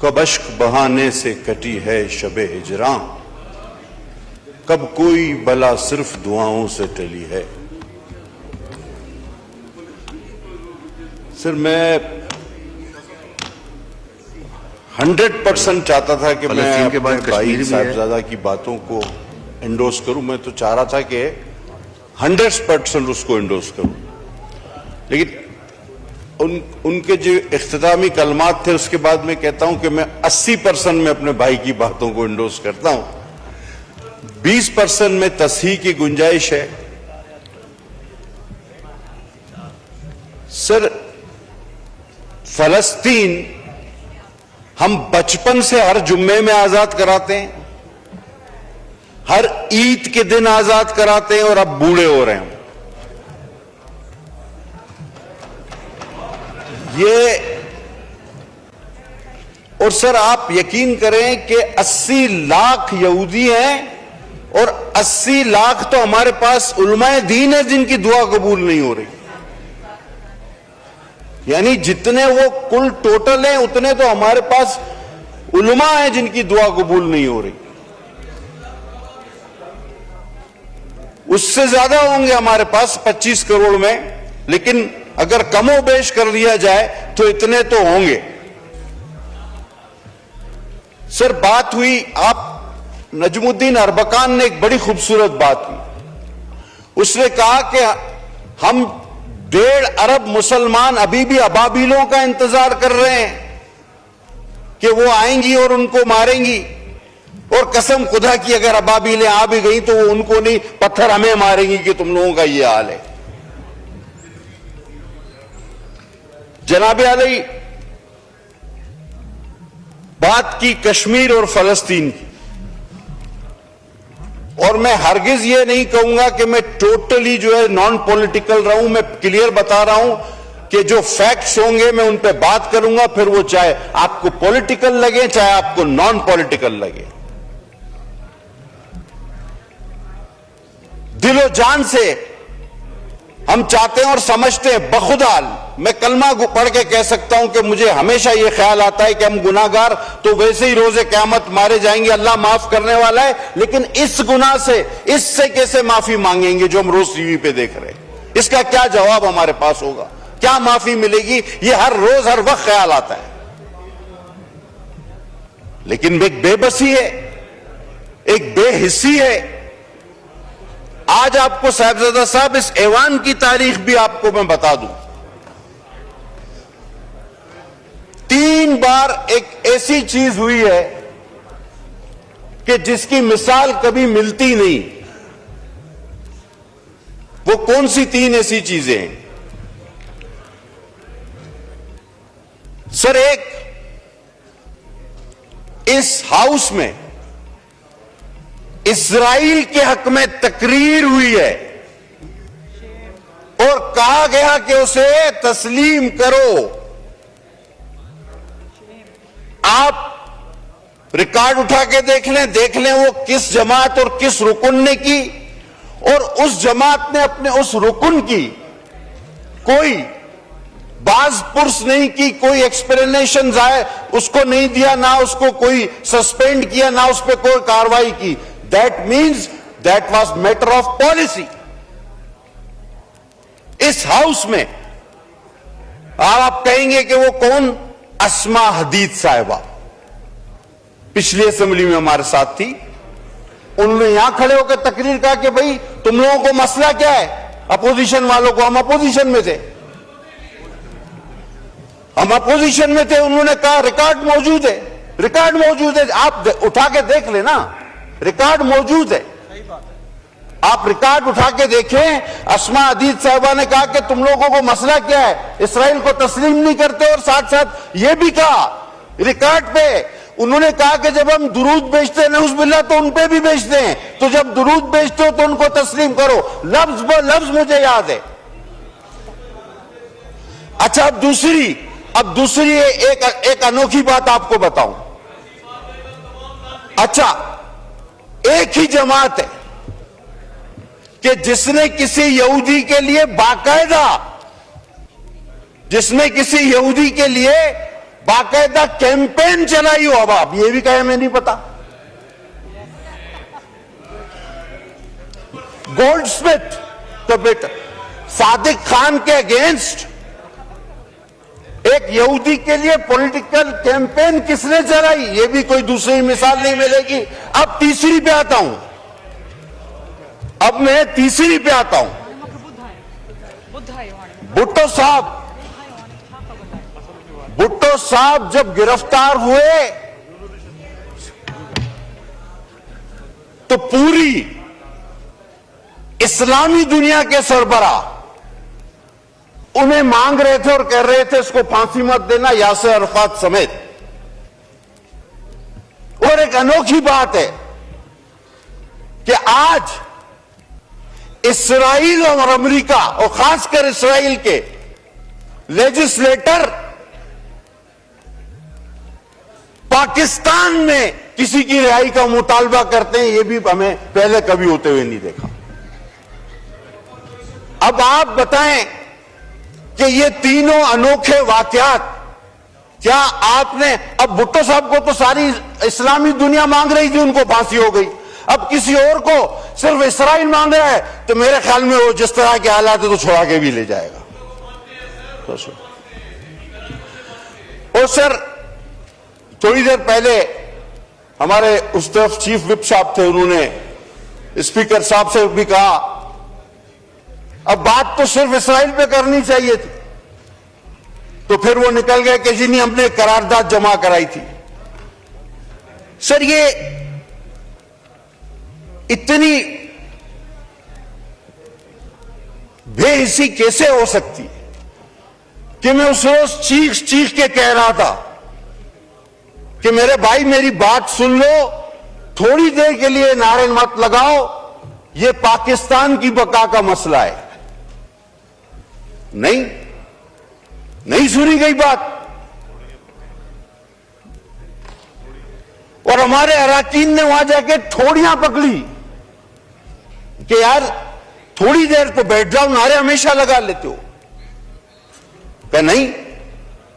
कब अश्क बहाने से कटी है शबे हिजरां, कब कोई बला सिर्फ दुआओं से टली है। सर मैं 100% चाहता था कि मैं अपने भाई साहबजादा की बातों को एंडोर्स करूं। मैं तो चाह रहा था कि 100% उसको एंडोर्स करूं, लेकिन उनके जो इख्तितामी कलमात थे उसके बाद मैं कहता हूं कि मैं 80% में अपने भाई की बातों को एंडोर्स करता हूं। 20% में तस्हीह की गुंजाइश है। सर फलस्तीन हम बचपन से हर जुम्मे में आजाद कराते हैं, हर ईद के दिन आजाद कराते हैं और अब बूढ़े हो रहे हैं। ये और सर आप यकीन करें कि 80 लाख यहूदी हैं और 80 लाख तो हमारे पास उलमाए दीन है जिनकी दुआ कबूल नहीं हो रही। यानी जितने वो कुल टोटल हैं उतने तो हमारे पास उलमा हैं जिनकी दुआ कबूल नहीं हो रही। उससे ज्यादा होंगे हमारे पास 25 करोड़ में, लेकिन अगर कमो बेश कर लिया जाए तो इतने तो होंगे। सर बात हुई, आप नजमुद्दीन अरबकान ने एक बड़ी खूबसूरत बात की। उसने कहा कि हम 1.5 अरब मुसलमान अभी भी अबाबिलों का इंतजार कर रहे हैं कि वो आएंगी और उनको मारेंगी, और कसम खुदा की अगर अबाबिलें आ भी गई तो वो उनको नहीं, पत्थर हमें मारेंगी कि तुम लोगों का ये हाल है। जनाब अली बात की कश्मीर और फलस्तीन की, और मैं हरगिज ये नहीं कहूंगा कि मैं टोटली जो है नॉन पॉलिटिकल रहूं। मैं क्लियर बता रहा हूं कि जो फैक्ट्स होंगे मैं उन पे बात करूंगा, फिर वो चाहे आपको पॉलिटिकल लगे चाहे आपको नॉन पॉलिटिकल लगे। दिलो जान से हम चाहते हैं और समझते हैं, बखुदाल मैं कलमा पढ़ के कह सकता हूं कि मुझे हमेशा यह ख्याल आता है कि हम गुनाहगार तो वैसे ही रोजे क़यामत मारे जाएंगे, अल्लाह माफ करने वाला है, लेकिन इस गुनाह से, इससे कैसे माफी मांगेंगे जो हम रोज टीवी पे देख रहे हैं? इसका क्या जवाब हमारे पास होगा? क्या माफी मिलेगी? ये हर रोज हर वक्त ख्याल आता है। लेकिन एक बेबसी है, एक बेहिस्सी है। आज आपको साहिबजादा साहब इस ऐवान की तारीख भी आपको मैं बता दूं। 3 बार एक ऐसी चीज हुई है कि जिसकी मिसाल कभी मिलती नहीं। वो कौन सी 3 ऐसी चीजें हैं? सर एक, इस हाउस में इस्राइल के हक में तकरीर हुई है और कहा गया कि उसे तस्लीम करो। आप रिकॉर्ड उठा के देख लें वो किस जमात और किस रुकन ने की, और उस जमात ने अपने उस रुकन की कोई बाज पुर्स नहीं की, कोई एक्सप्लेनेशन उसको नहीं दिया, ना उसको कोई सस्पेंड किया, ना उस पर कोई कार्रवाई की। That means that was matter of policy. इस हाउस में आप कहेंगे कि वो कौन? अस्मा हदीद साहिबा पिछली असेंबली में हमारे साथ थी। उन्होंने यहां खड़े होकर तकरीर कहा कि भाई तुम लोगों को मसला क्या है, अपोजिशन वालों को। हम अपोजिशन में थे, हम अपोजिशन में थे। उन्होंने कहा रिकॉर्ड मौजूद है, रिकॉर्ड मौजूद है, आप उठा के देख लेना, रिकॉर्ड मौजूद है। आप रिकॉर्ड उठा के देखें। अस्मा हदीद साहिबा ने कहा कि तुम लोगों को मसला क्या है, इसराइल को तस्लीम नहीं करते, और साथ साथ यह भी कहा रिकॉर्ड पे, उन्होंने कहा कि जब हम दुरूद बेचते हैं नऊज़ुबिल्लाह तो उन पे भी बेचते हैं, तो जब दुरूद बेचते हो तो उनको तस्लीम करो। लफ्ज ब लफ्ज मुझे याद है। अच्छा अब दूसरी एक अनोखी बात आपको बताऊं। अच्छा एक ही जमात है कि जिसने किसी यहूदी के लिए बाकायदा, जिसने किसी यहूदी के लिए बाकायदा कैंपेन चलाई हो। अब आप ये भी कहे हमें नहीं पता। गोल्डस्मिथ का बेटा सादिक खान के अगेंस्ट एक यहूदी के लिए पॉलिटिकल कैंपेन किसने चलाई, ये भी कोई दूसरी मिसाल नहीं मिलेगी। अब तीसरी पे आता हूं, अब मैं तीसरी पे आता हूं। भुट्टो साहब जब गिरफ्तार हुए तो पूरी इस्लामी दुनिया के सरबराह उन्हें मांग रहे थे और कह रहे थे इसको फांसी मत देना, यासिर अरफात समेत। और एक अनोखी बात है कि आज इस्राइल और अमेरिका और खासकर इस्राइल के लेजिस्लेटर पाकिस्तान में किसी की रिहाई का मुतालबा करते हैं, यह भी हमें पहले कभी होते हुए नहीं देखा। अब आप बताएं कि ये तीनों अनोखे वाकयात, क्या आपने, अब भुट्टो साहब को तो सारी इस्लामी दुनिया मांग रही थी, उनको फांसी हो गई। अब किसी और को सिर्फ इस्राइल मांग रहा है, तो मेरे ख्याल में वो जिस तरह के हालात है तो छोड़ा के भी ले जाएगा। और सर थोड़ी देर पहले हमारे उस तरफ चीफ विप साहब थे, उन्होंने स्पीकर साहब से भी कहा अब बात तो सिर्फ इस्राइल पे करनी चाहिए थी, तो फिर वो निकल गए कि जी नहीं हमने करारदाद जमा कराई थी। सर ये इतनी बेहिसी कैसे हो सकती है कि मैं उस रोज चीख चीख के कह रहा था कि मेरे भाई मेरी बात सुन लो, थोड़ी देर के लिए नारे मत लगाओ, ये पाकिस्तान की बका का मसला है। नहीं सुनी गई बात। और हमारे अराकीन ने वहां जाके ठोड़ियां पकड़ी कि यार थोड़ी देर तो बैठ जाओ, नारे हमेशा लगा लेते हो। क्या नहीं,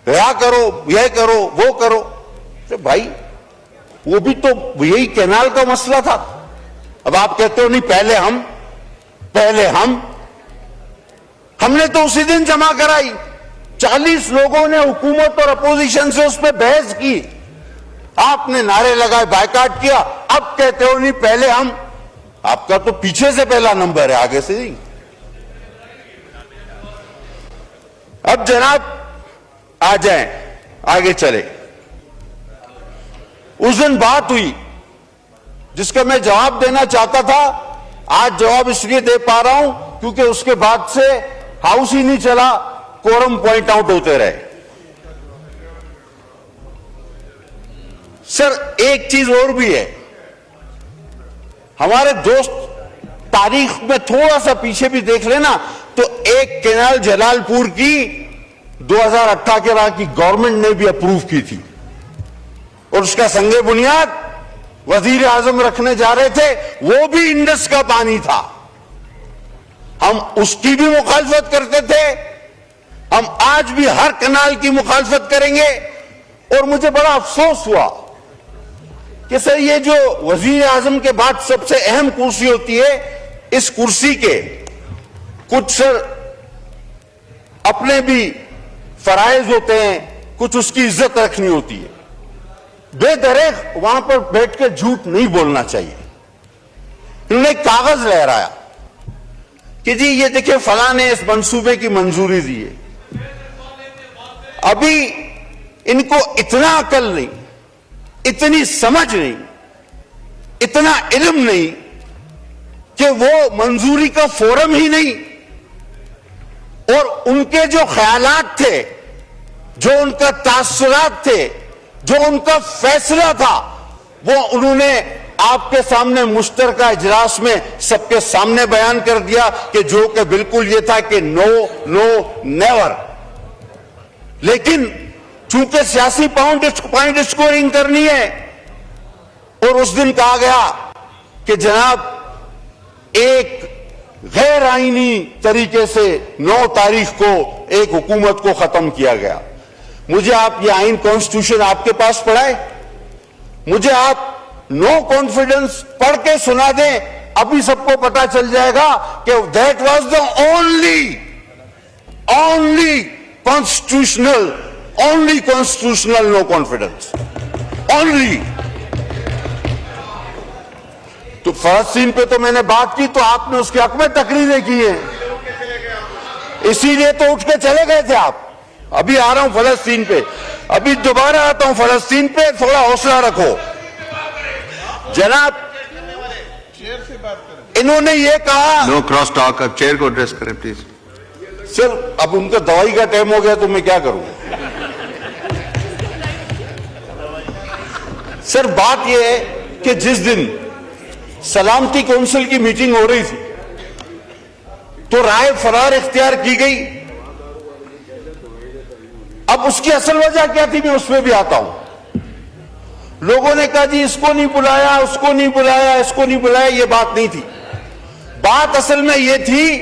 क्या करो, यह करो, वो करो। तो भाई वो भी तो यही कैनाल का मसला था। अब आप कहते हो नहीं पहले हमने तो उसी दिन जमा कराई। 40 लोगों ने हुकूमत और अपोजिशन से उस पर बहस की, आपने नारे लगाए, बायकाट किया। अब कहते हो नहीं पहले हम, आपका तो पीछे से पहला नंबर है, आगे से नहीं। अब जनाब आ जाएं, आगे चले। उस दिन बात हुई जिसका मैं जवाब देना चाहता था, आज जवाब इसलिए दे पा रहा हूं क्योंकि उसके बाद से हाउस ही नहीं चला, कोरम पॉइंट आउट होते रहे। सर एक चीज और भी है, हमारे दोस्त तारीख में थोड़ा सा पीछे भी देख लेना तो एक कैनाल जलालपुर की 2018 की गवर्नमेंट ने भी अप्रूव की थी और उसका संगे बुनियाद वजीर आजम रखने जा रहे थे, वो भी इंडस का पानी था। हम उसकी भी मुखालफत करते थे, हम आज भी हर कैनाल की मुखालफत करेंगे। और मुझे बड़ा अफसोस हुआ कि सर ये जो वजीर आजम के बाद सबसे अहम कुर्सी होती है, इस कुर्सी के कुछ सर अपने भी फराइज होते हैं, कुछ उसकी इज्जत रखनी होती है। बेदरेक वहां पर बैठ के झूठ नहीं बोलना चाहिए। इन्होंने कागज लहराया कि जी ये देखिए फलां ने इस मंसूबे की मंजूरी दी है। अभी इनको इतना अकल नहीं, इतनी समझ नहीं, इतना इल्म नहीं कि वो मंजूरी का फोरम ही नहीं, और उनके जो ख्यालात थे, जो उनका तासुरात थे, जो उनका फैसला था, वो उन्होंने आपके सामने मुश्तरका इजलास में सबके सामने बयान कर दिया कि जो कि बिल्कुल ये था कि नो नो नेवर। लेकिन चूंकि सियासी पॉइंट स्कोरिंग करनी है, और उस दिन कहा गया कि जनाब एक गैर आईनी तरीके से 9 तारीख को एक हुकूमत को खत्म किया गया। मुझे आप ये आइन कॉन्स्टिट्यूशन आपके पास पढ़ाए, मुझे आप नो कॉन्फिडेंस पढ़ के सुना दें, अभी सबको पता चल जाएगा कि that was the only constitutional no confidence, only. तो फलस्तीन पे तो मैंने बात की, तो आपने उसके हक में तकरीरें की हैं, इसीलिए तो उठ के चले गए थे आप। अभी आ रहा हूं फलस्तीन पे, अभी दोबारा आता हूं फलस्तीन पे, थोड़ा हौसला रखो जनाब। इन्होंने ये कहा, नो क्रॉस टॉक, अब चेयर को एड्रेस करें प्लीज। सर अब उनका दवाई का टाइम हो गया तो मैं क्या करूं। सर बात यह है कि जिस दिन सलामती काउंसिल की मीटिंग हो रही थी तो राय फरार इख्तियार की गई। अब उसकी असल वजह क्या थी मैं उसमें भी आता हूं। लोगों ने कहा जी इसको नहीं बुलाया, उसको नहीं बुलाया, इसको नहीं बुलाया, ये बात नहीं थी। बात असल में यह थी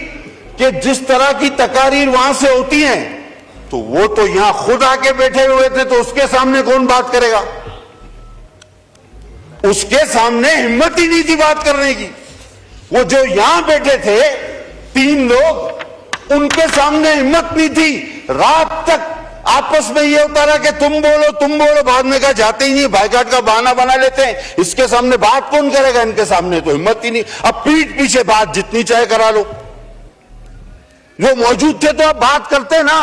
कि जिस तरह की तकारीर वहां से होती हैं तो वो तो यहां खुद आके बैठे हुए थे, तो उसके सामने कौन बात करेगा। उसके सामने हिम्मत ही नहीं थी बात करने की। वो जो यहां बैठे थे 3 लोग, उनके सामने हिम्मत नहीं थी। रात तक आपस में ये होता रहा कि तुम बोलो, बाद में कहा जाते ही नहीं, बाइकाट का बहाना बना लेते हैं। इसके सामने बात कौन करेगा, इनके सामने तो हिम्मत ही नहीं। अब पीठ पीछे बात जितनी चाहे करा लो। वो मौजूद थे तो अब बात करते ना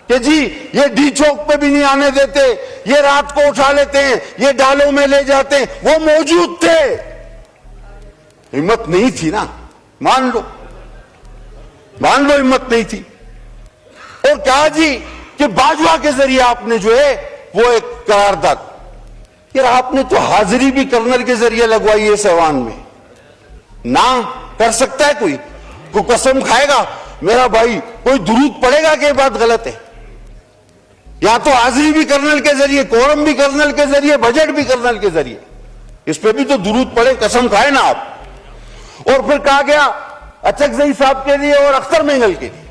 कि जी ये डी चौक पे भी नहीं आने देते, ये रात को उठा लेते हैं, ये डालों में ले जाते हैं। वो मौजूद थे, हिम्मत नहीं थी ना, मान लो हिम्मत नहीं थी। और कहा जी कि बाजवा के जरिए आपने जो है वो एक करारदाद, यार आपने तो हाजिरी भी कर्नल के जरिए लगवाई है इस ऐवान में। ना कर सकता है कोई कसम खाएगा मेरा भाई, कोई दुरूद पड़ेगा कि बात गलत है। या तो हाजिरी भी कर्नल के जरिए, कोरम भी कर्नल के जरिए, बजट भी कर्नल के जरिए, इस पे भी तो दुरूद पड़े, कसम खाए ना आप। और फिर कहा गया अचकजई साहब के लिए और अख्तर मेंगल के लिए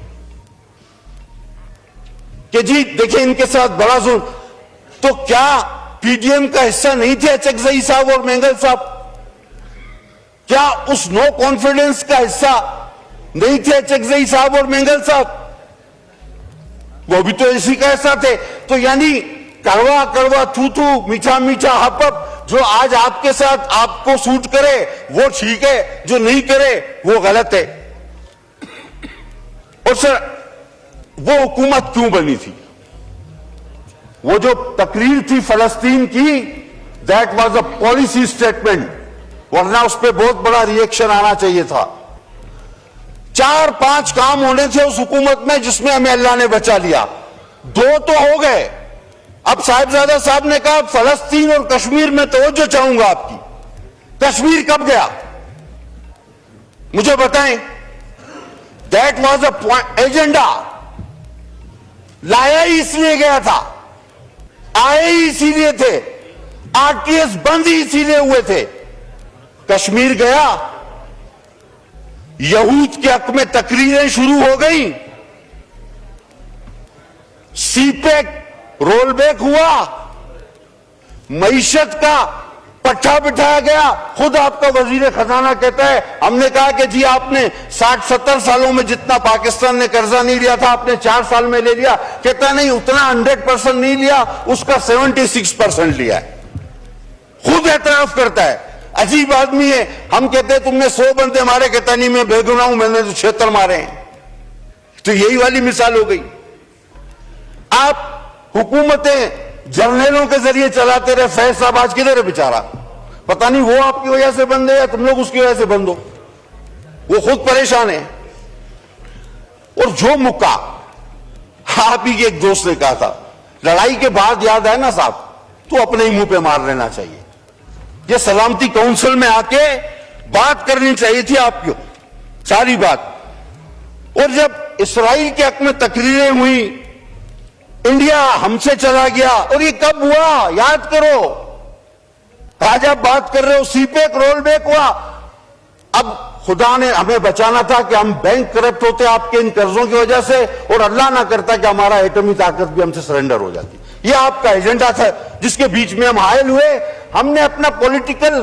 कि जी देखिए इनके साथ बड़ा जुल्म। तो क्या पीडीएम का हिस्सा नहीं थे अचकजई साहब और मेंगल साहब? क्या उस नो कॉन्फिडेंस का हिस्सा नहीं थे अचकजई साहब और मेंगल साहब? वो भी तो इसी का हिस्सा थे। तो यानी कड़वा कड़वा थू थू, मीठा मीठा हप हप, जो आज आपके साथ आपको सूट करे वो ठीक है, जो नहीं करे वो गलत है। और सर वो हुकूमत क्यों बनी थी? वो जो तकरीर थी फलस्तीन की, that was a policy statement, वरना उस पर बहुत बड़ा रिएक्शन आना चाहिए था। 4-5 काम होने थे उस हुकूमत में जिसमें हमें अल्लाह ने बचा लिया। 2 तो हो गए। अब साहिबजादा साहब ने कहा फलस्तीन और कश्मीर में तवज्जो चाहूंगा आपकी। कश्मीर कब गया मुझे बताएं। दैट वाज अ एजेंडा, लाया ही इसलिए गया था, आए ही इसीलिए थे, आरटीएस बंद ही इसीलिए हुए थे। कश्मीर गया, यहूद के हक में तकरीरें शुरू हो गई, सीपेक रोलबैक हुआ, मईशत का पट्टा बिठाया गया। खुद आपका वजीर खजाना कहता है, हमने कहा कि जी आपने 60-70 सालों में जितना पाकिस्तान ने कर्जा नहीं लिया था आपने 4 साल में ले लिया। कहता नहीं, उतना 100% नहीं लिया, उसका 76% लिया है। खुद एतराफ करता है। अजीब आदमी है। हम कहते हैं तुमने 100 बंदे मारे, कहता नहीं मैं बेगुनाह हूं, मैंने तो 76 मारे हैं। तो यही वाली मिसाल हो गई। आप हुकूमतें जर्नलों के जरिए चलाते रहे। फैज साहब आज किधर है बेचारा, पता नहीं वो आपकी वजह से बंद है या तुम लोग उसकी वजह से बंद हो, वो खुद परेशान है। और जो मुक्का आप ही के एक दोस्त ने कहा था, लड़ाई के बाद याद है ना साहब, तो अपने ही मुंह पे मार लेना चाहिए। ये सलामती काउंसिल में आके बात करनी चाहिए थी आपको सारी बात। और जब इसराइल के हक में तकरीरें हुई, इंडिया हमसे चला गया, और ये कब हुआ याद करो। आज आप बात कर रहे हो सीपेक रोल बैक हुआ। अब खुदा ने हमें बचाना था कि हम बैंक करप्ट होते आपके इन कर्जों की वजह से, और अल्लाह ना करता कि हमारा एटमी ताकत भी हमसे सरेंडर हो जाती। ये आपका एजेंडा था जिसके बीच में हम हायल हुए। हमने अपना पॉलिटिकल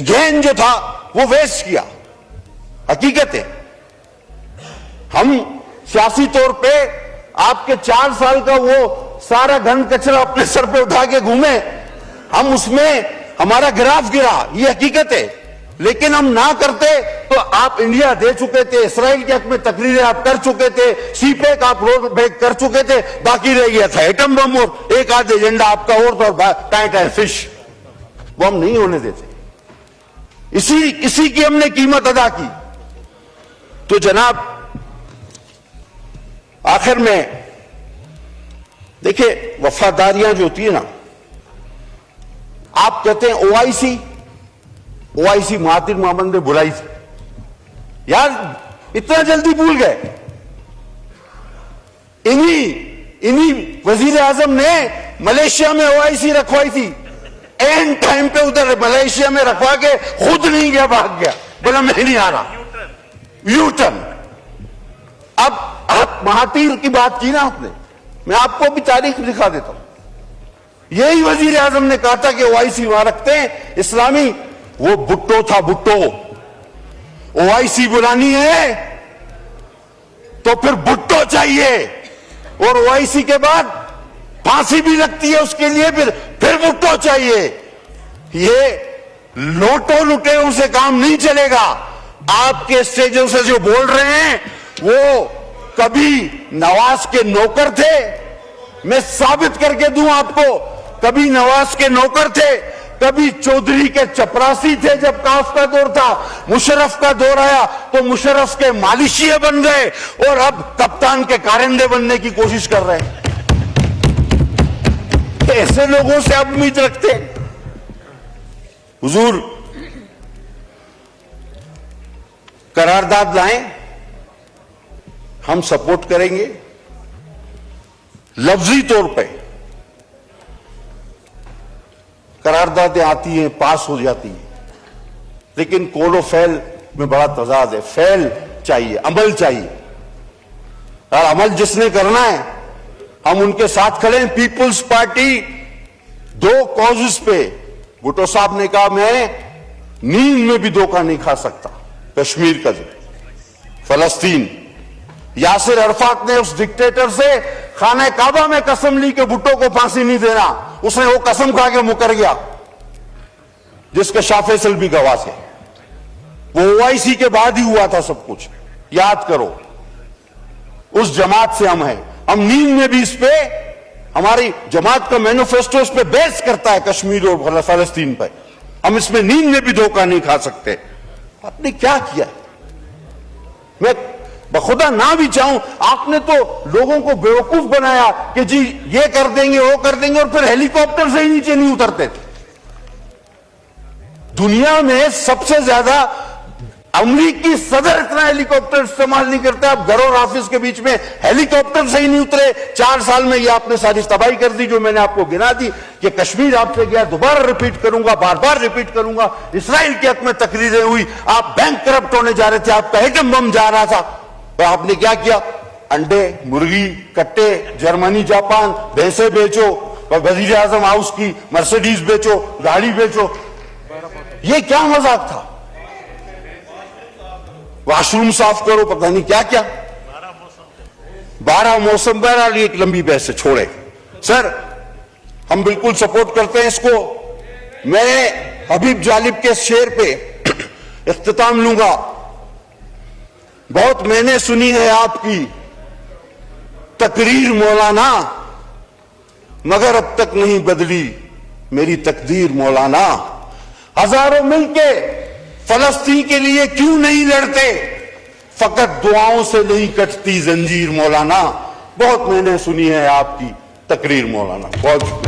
गेन जो था वो वेस्ट किया। हकीकत है हम सियासी तौर पे आपके 4 साल का वो सारा घन कचरा अपने सर पे उठा के घूमे, हम उसमें हमारा ग्राफ गिरा, ये हकीकत है। लेकिन हम ना करते तो आप इंडिया दे चुके थे, इसराइल के हक में तकरीरें आप कर चुके थे, सीपेक आप रोड बैक कर चुके थे, बाकी रह गया था एटम बम और एक आध एजेंडा आपका और टाइट है फिश, वो हम नहीं होने देते। इसी की हमने कीमत अदा की। तो जनाब आखिर में देखिए वफादारियां जो होती है ना, आप कहते हैं ओआईसी महातिर मोहम्मद ने बुलाई थी। यार इतना जल्दी भूल गए? इन्हीं वजीर आजम ने मलेशिया में ओआईसी रखवाई थी, एंड टाइम पे उधर मलेशिया में रखवा के खुद नहीं गया, भाग गया, बोला मैं नहीं आ रहा, यूटर्न। अब आप महातीर की बात की ना आपने, मैं आपको भी तारीख दिखा देता हूं। यही वजीर आजम ने कहा था कि ओआईसी वहां रखते हैं इस्लामी, वो भुट्टो था, भुट्टो। ओआईसी बुलानी है तो फिर भुट्टो चाहिए, और ओआईसी के बाद फांसी भी लगती है उसके लिए, फिर भुट्टो चाहिए। ये लोटो लुटेरों से काम नहीं चलेगा। आपके स्टेजों से जो बोल रहे हैं वो कभी नवाज के नौकर थे, मैं साबित करके दूं आपको, कभी नवाज के नौकर थे, कभी चौधरी के चपरासी थे जब काफ का दौर था, मुशर्रफ का दौर आया तो मुशर्रफ के मालिशिये बन गए, और अब कप्तान के कारिंदे बनने की कोशिश कर रहे हैं। ऐसे लोगों से आप उम्मीद रखते हैं? हुजूर करारदाद लाएं, हम सपोर्ट करेंगे। लफ्जी तौर पे करारदादें आती हैं, पास हो जाती हैं, लेकिन कौलो फैल में बड़ा तजाद है। फैल चाहिए, अमल चाहिए, और अमल जिसने करना है हम उनके साथ खड़े हैं। पीपुल्स पार्टी 2 कॉजेस पे, भुट्टो साहब ने कहा मैं नींद में भी धोखा नहीं खा सकता। कश्मीर का फलस्तीन, यासिर अरफात ने उस डिक्टेटर से खाने काबा में कसम ली कि भुट्टो को फांसी नहीं देना, उसने वो कसम खा के मुकर गया, जिसके शाह फैसल भी गवाह थे। वो ओआईसी के बाद ही हुआ था सब कुछ, याद करो। उस जमात से हम हैं, हम नींद में भी इस पे, हमारी जमात का मैनिफेस्टो इस पे बेस करता है कश्मीर और फलस्तीन पर, हम इसमें नींद में भी धोखा नहीं खा सकते। आपने क्या किया? मैं बखुदा ना भी चाहूं, आपने तो लोगों को बेवकूफ बनाया कि जी ये कर देंगे वो कर देंगे, और फिर हेलीकॉप्टर से ही नीचे नहीं उतरते थे। दुनिया में सबसे ज्यादा अमरीकी सदर इतना हेलीकॉप्टर इस्तेमाल नहीं करता। आप घर और ऑफिस के बीच में हेलीकॉप्टर से ही नहीं उतरे। 4 साल में ये आपने सारी तबाही कर दी जो मैंने आपको गिना दी। कि कश्मीर आपसे गया, दोबारा रिपीट करूंगा, बार बार रिपीट करूंगा। इसराइल के हक में तकरीरें हुई, आप बैंक करप्ट होने जा रहे थे, आपका एटम बम जा रहा था, तो आपने क्या किया? अंडे, मुर्गी, कट्टे, जर्मनी, जापान, भैंसे बेचो, वजीर आजम हाउस की मर्सिडीज बेचो, गाड़ी बेचो। ये क्या मजाक था? वॉशरूम साफ करो, पता नहीं क्या क्या, 12 मौसम। बहरहाल एक लंबी बहस से छोड़े। सर हम बिल्कुल सपोर्ट करते हैं इसको। मैं हबीब जालिब के शेर पे इख्तिताम लूंगा। बहुत मैंने सुनी है आपकी तकरीर मौलाना, मगर अब तक नहीं बदली मेरी तकदीर मौलाना। हजारों मिलके फलस्तीन के लिए क्यों नहीं लड़ते? फकत दुआओं से नहीं कटती जंजीर मौलाना। बहुत मैंने सुनी है आपकी तकरीर मौलाना। बहुत शुक्रिया।